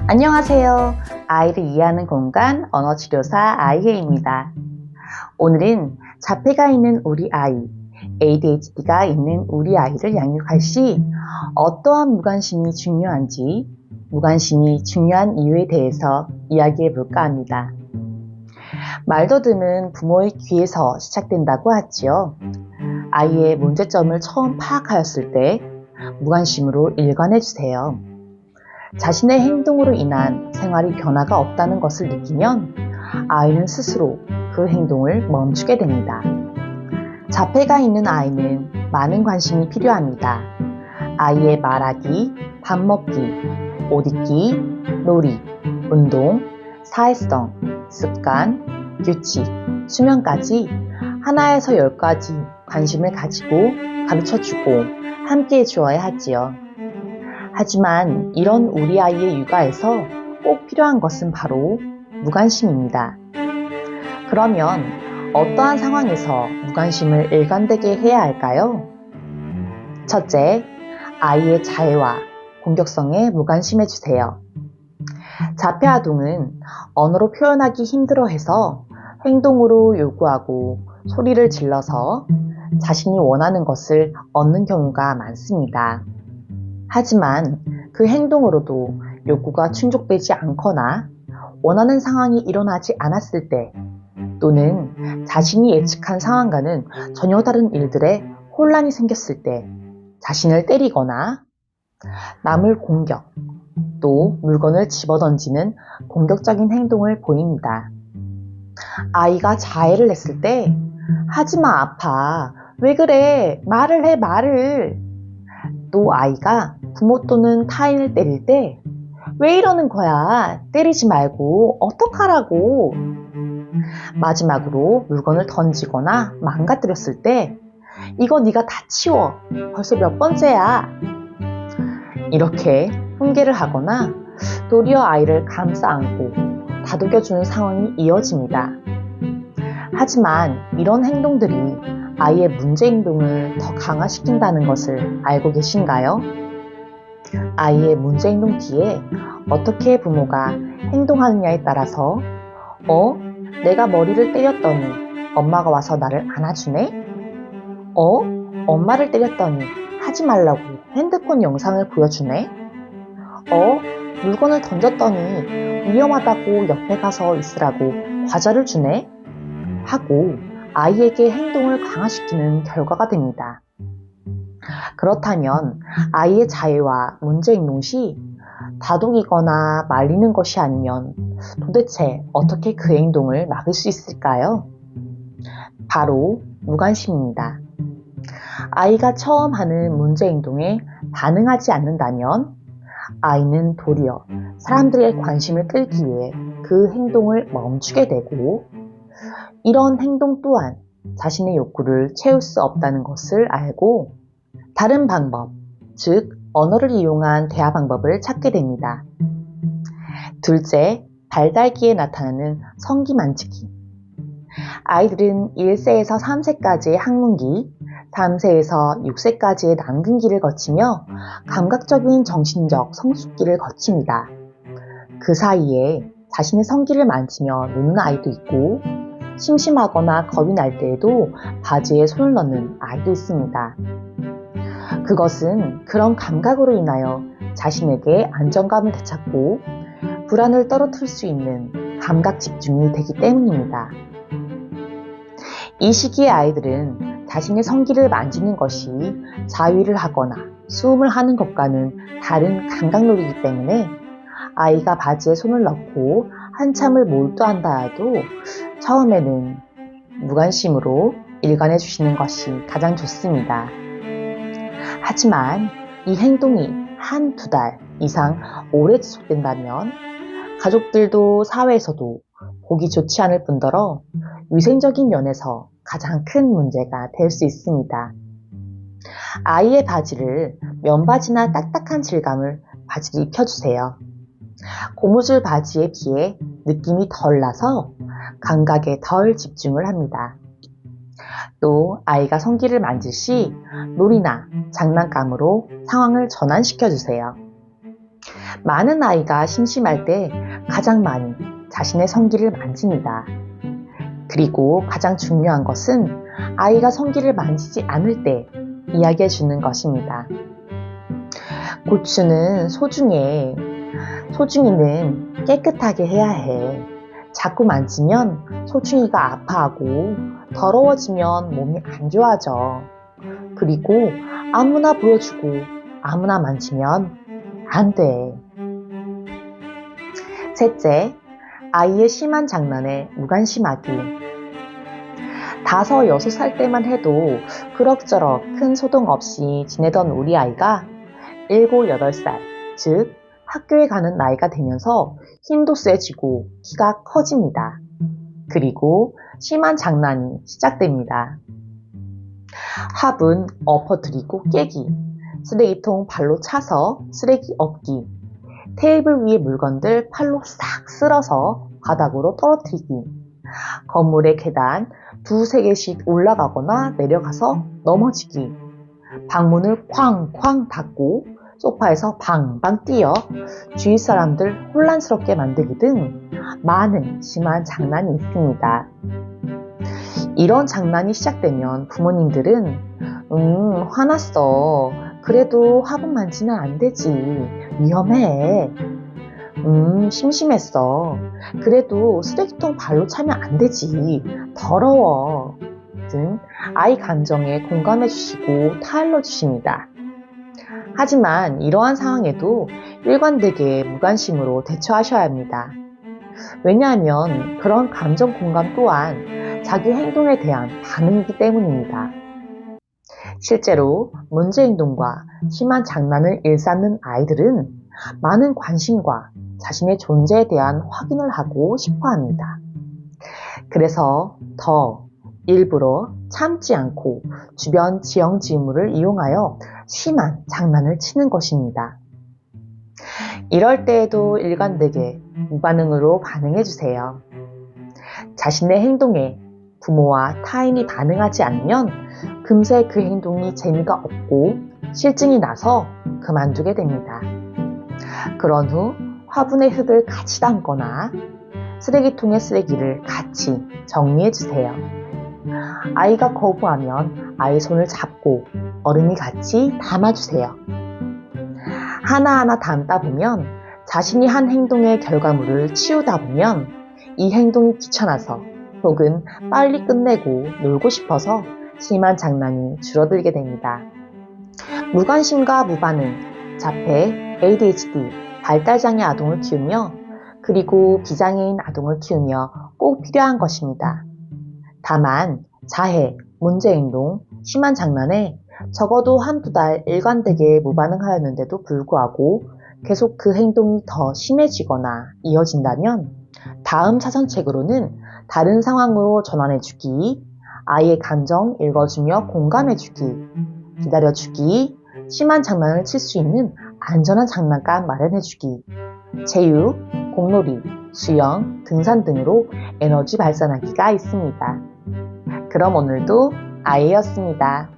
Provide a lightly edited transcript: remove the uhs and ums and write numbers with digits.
안녕하세요. 아이를 이해하는 공간 언어치료사 아이혜입니다. 오늘은 자폐가 있는 우리 아이, ADHD가 있는 우리 아이를 양육할 시 어떠한 무관심이 중요한지, 무관심이 중요한 이유에 대해서 이야기해 볼까 합니다. 말더듬은 부모의 귀에서 시작된다고 하지요. 아이의 문제점을 처음 파악하였을 때 무관심으로 일관해 주세요. 자신의 행동으로 인한 생활의 변화가 없다는 것을 느끼면 아이는 스스로 그 행동을 멈추게 됩니다. 자폐가 있는 아이는 많은 관심이 필요합니다. 아이의 말하기, 밥 먹기, 옷 입기, 놀이, 운동, 사회성, 습관, 규칙, 수면까지 하나에서 10가지 관심을 가지고 가르쳐주고 함께 해주어야 하지요. 하지만 이런 우리 아이의 육아에서 꼭 필요한 것은 바로 무관심입니다. 그러면 어떠한 상황에서 무관심을 일관되게 해야 할까요? 첫째, 아이의 자애와 공격성에 무관심해 주세요. 자폐 아동은 언어로 표현하기 힘들어해서 행동으로 요구하고 소리를 질러서 자신이 원하는 것을 얻는 경우가 많습니다. 하지만 그 행동으로도 욕구가 충족되지 않거나 원하는 상황이 일어나지 않았을 때 또는 자신이 예측한 상황과는 전혀 다른 일들에 혼란이 생겼을 때 자신을 때리거나 남을 공격, 또 물건을 집어던지는 공격적인 행동을 보입니다. 아이가 자해를 했을 때 하지마 아파, 왜 그래, 말을 해 말을. 또 아이가 부모 또는 타인을 때릴 때 왜 이러는 거야, 때리지 말고 어떡하라고. 마지막으로 물건을 던지거나 망가뜨렸을 때 이거 네가 다 치워, 벌써 몇 번째야. 이렇게 훈계를 하거나 도리어 아이를 감싸 안고 다독여주는 상황이 이어집니다. 하지만 이런 행동들이 아이의 문제 행동을 더 강화시킨다는 것을 알고 계신가요? 아이의 문제 행동 뒤에 어떻게 부모가 행동하느냐에 따라서 내가 머리를 때렸더니 엄마가 와서 나를 안아주네? 엄마를 때렸더니 하지 말라고 핸드폰 영상을 보여주네? 물건을 던졌더니 위험하다고 옆에 가서 있으라고 과자를 주네? 하고 아이에게 행동을 강화시키는 결과가 됩니다. 그렇다면 아이의 자애와 문제 행동 시 다독이거나 말리는 것이 아니면 도대체 어떻게 그 행동을 막을 수 있을까요? 바로 무관심입니다. 아이가 처음 하는 문제 행동에 반응하지 않는다면 아이는 도리어 사람들의 관심을 끌기 위해 그 행동을 멈추게 되고 이런 행동 또한 자신의 욕구를 채울 수 없다는 것을 알고 다른 방법, 즉 언어를 이용한 대화 방법을 찾게 됩니다. 둘째, 발달기에 나타나는 성기 만지기. 아이들은 1세에서 3세까지의 학문기, 3세에서 6세까지의 남근기를 거치며 감각적인 정신적 성숙기를 거칩니다. 그 사이에 자신의 성기를 만지며 노는 아이도 있고 심심하거나 겁이 날 때에도 바지에 손을 넣는 아이도 있습니다. 그것은 그런 감각으로 인하여 자신에게 안정감을 되찾고 불안을 떨어뜨릴 수 있는 감각 집중이 되기 때문입니다. 이 시기의 아이들은 자신의 성기를 만지는 것이 자위를 하거나 수음을 하는 것과는 다른 감각놀이이기 때문에 아이가 바지에 손을 넣고 한참을 몰두한다 해도 처음에는 무관심으로 일관해 주시는 것이 가장 좋습니다. 하지만 이 행동이 한두 달 이상 오래 지속된다면 가족들도 사회에서도 보기 좋지 않을 뿐더러 위생적인 면에서 가장 큰 문제가 될 수 있습니다. 아이의 바지를 면바지나 딱딱한 질감을 바지를 입혀주세요. 고무줄 바지에 비해 느낌이 덜 나서 감각에 덜 집중을 합니다. 또 아이가 성기를 만질 시 놀이나 장난감으로 상황을 전환시켜 주세요. 많은 아이가 심심할 때 가장 많이 자신의 성기를 만집니다. 그리고 가장 중요한 것은 아이가 성기를 만지지 않을 때 이야기해 주는 것입니다. 고추는 소중해. 소중이는 깨끗하게 해야 해. 자꾸 만지면 소중이가 아파하고 더러워지면 몸이 안 좋아져. 그리고 아무나 보여주고 아무나 만지면 안 돼. 셋째, 아이의 심한 장난에 무관심하기. 5, 6살 때만 해도 그럭저럭 큰 소동 없이 지내던 우리 아이가 7, 8살, 즉 학교에 가는 나이가 되면서 힘도 세지고 키가 커집니다. 그리고 심한 장난이 시작됩니다. 화분 엎어뜨리고 깨기, 쓰레기통 발로 차서 쓰레기 엎기, 테이블 위의 물건들 팔로 싹 쓸어서 바닥으로 떨어뜨리기, 건물의 계단 2, 3개씩 올라가거나 내려가서 넘어지기, 방문을 쾅쾅 닫고 소파에서 방방 뛰어 주위 사람들 혼란스럽게 만들기 등 많은 심한 장난이 있습니다. 이런 장난이 시작되면 부모님들은 화났어. 그래도 화분 만지면 안 되지. 위험해. 심심했어. 그래도 쓰레기통 발로 차면 안 되지. 더러워. 등 아이 감정에 공감해 주시고 타일러 주십니다. 하지만 이러한 상황에도 일관되게 무관심으로 대처하셔야 합니다. 왜냐하면 그런 감정 공감 또한 자기 행동에 대한 반응이기 때문입니다. 실제로 문제 행동과 심한 장난을 일삼는 아이들은 많은 관심과 자신의 존재에 대한 확인을 하고 싶어 합니다. 그래서 더 일부러 참지 않고 주변 지형지물을 이용하여 심한 장난을 치는 것입니다. 이럴 때에도 일관되게 무반응으로 반응해주세요. 자신의 행동에 부모와 타인이 반응하지 않으면 금세 그 행동이 재미가 없고 실증이 나서 그만두게 됩니다. 그런 후 화분에 흙을 같이 담거나 쓰레기통에 쓰레기를 같이 정리해주세요. 아이가 거부하면 아이 손을 잡고 어른이 같이 담아주세요. 하나하나 담다 보면 자신이 한 행동의 결과물을 치우다 보면 이 행동이 귀찮아서 혹은 빨리 끝내고 놀고 싶어서 심한 장난이 줄어들게 됩니다. 무관심과 무반응, 자폐, ADHD, 발달장애 아동을 키우며 그리고 비장애인 아동을 키우며 꼭 필요한 것입니다. 다만 자해, 문제행동, 심한 장난에 적어도 1~2달 일관되게 무반응하였는데도 불구하고 계속 그 행동이 더 심해지거나 이어진다면 다음 사전책으로는 다른 상황으로 전환해주기, 아이의 감정 읽어주며 공감해주기, 기다려주기, 심한 장난을 칠 수 있는 안전한 장난감 마련해주기, 체육, 공놀이, 수영, 등산 등으로 에너지 발산하기가 있습니다. 그럼 오늘도 아이였습니다.